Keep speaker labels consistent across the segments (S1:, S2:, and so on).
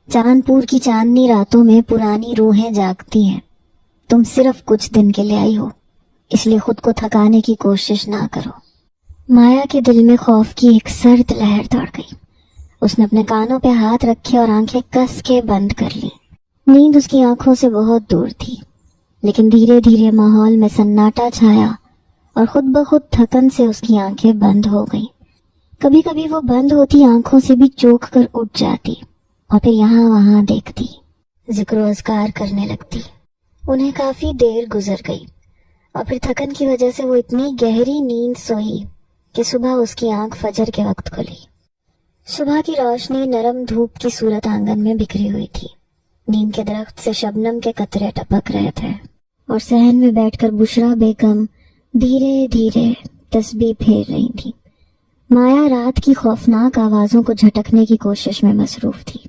S1: چاند پور کی چاندنی راتوں میں پرانی روحیں جاگتی ہیں. تم صرف کچھ دن کے لیے آئی ہو، اس لیے خود کو تھکانے کی کوشش نہ کرو. مایا کے دل میں خوف کی ایک سرد لہر دوڑ گئی. اس نے اپنے کانوں پہ ہاتھ رکھے اور آنکھیں کس کے بند کر لی. نیند اس کی آنکھوں سے بہت دور تھی، لیکن دھیرے دھیرے ماحول میں سناٹا چھایا اور خود بخود تھکن سے اس کی آنکھیں بند ہو گئیں. کبھی کبھی وہ بند ہوتی آنکھوں سے بھی چونک کر اٹھ جاتی اور پھر یہاں وہاں دیکھتی، ذکر و اذکار کرنے لگتی. انہیں کافی دیر گزر گئی اور پھر تھکن کی وجہ سے وہ اتنی گہری نیند سوئی کہ صبح اس کی آنکھ فجر کے وقت کھلی. صبح کی روشنی نرم دھوپ کی صورت آنگن میں بکھری ہوئی تھی. نیم کے درخت سے شبنم کے قطرے ٹپک رہے تھے اور صحن میں بیٹھ کر بشرا بیگم دھیرے دھیرے تسبیح پھیر رہی تھی. مایا رات کی خوفناک آوازوں کو جھٹکنے کی کوشش میں مصروف تھی،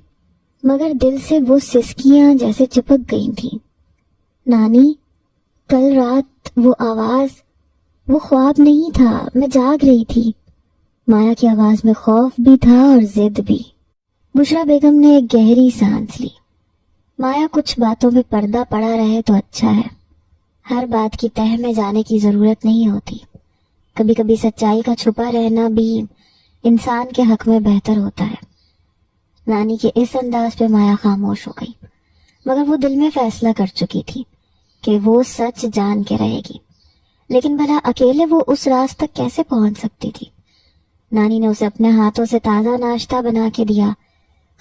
S1: مگر دل سے وہ سسکیاں جیسے چپک گئی تھیں. نانی، کل رات وہ آواز، وہ خواب نہیں تھا، میں جاگ رہی تھی. مایا کی آواز میں خوف بھی تھا اور ضد بھی. بشرا بیگم نے ایک گہری سانس لی. مایا، کچھ باتوں میں پردہ پڑا رہے تو اچھا ہے. ہر بات کی تہہ میں جانے کی ضرورت نہیں ہوتی. کبھی کبھی سچائی کا چھپا رہنا بھی انسان کے حق میں بہتر ہوتا ہے. نانی کے اس انداز پہ مایا خاموش ہو گئی، مگر وہ دل میں فیصلہ کر چکی تھی کہ وہ سچ جان کے رہے گی. لیکن بھلا اکیلے وہ اس راز تک کیسے پہنچ سکتی تھی؟ نانی نے اسے اپنے ہاتھوں سے تازہ ناشتہ بنا کے دیا.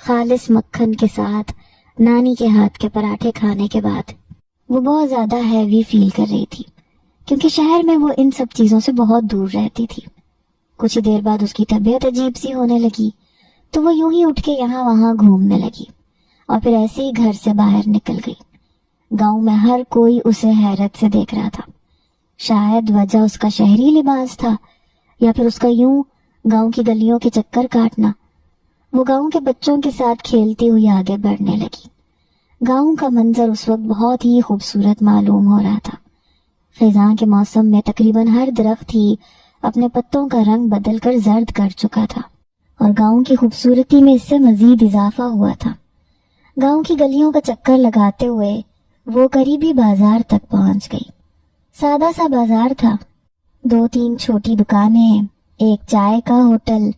S1: خالص مکھن کے ساتھ نانی کے ہاتھ کے پراٹھے کھانے کے بعد وہ بہت زیادہ ہیوی فیل کر رہی تھی، کیونکہ شہر میں وہ ان سب چیزوں سے بہت دور رہتی تھی. کچھ ہی دیر بعد اس کی طبیعت عجیب سی ہونے لگی تو وہ یوں ہی اٹھ کے یہاں وہاں گھومنے لگی اور پھر ایسے ہی گھر سے باہر نکل گئی. گاؤں میں ہر کوئی اسے حیرت سے دیکھ رہا تھا. شاید وجہ اس کا شہری لباس تھا یا پھر اس کا یوں گاؤں کی گلیوں کے چکر کاٹنا. وہ گاؤں کے بچوں کے ساتھ کھیلتی ہوئی آگے بڑھنے لگی. گاؤں کا منظر اس وقت بہت ہی خوبصورت معلوم ہو رہا تھا. خزاں کے موسم میں تقریباً ہر درخت ہی اپنے پتوں کا رنگ بدل کر زرد کر چکا تھا اور گاؤں کی خوبصورتی میں اس سے مزید اضافہ ہوا تھا. گاؤں کی گلیوں کا چکر لگاتے ہوئے وہ قریبی بازار تک پہنچ گئی. سادہ سا بازار تھا. 2-3 چھوٹی دکانیں، ایک چائے کا ہوٹل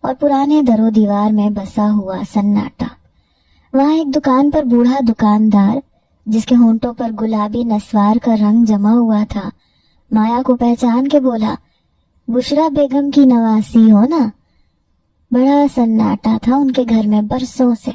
S1: اور پرانے در و دیوار میں بسا ہوا سناٹا. وہاں ایک دکان پر بوڑھا دکاندار، جس کے ہونٹوں پر گلابی نسوار کا رنگ جمع ہوا تھا، مایا کو پہچان کے بولا، بشرا بیگم کی نواسی ہو نا؟ بڑا سناٹا تھا ان کے گھر میں برسوں سے.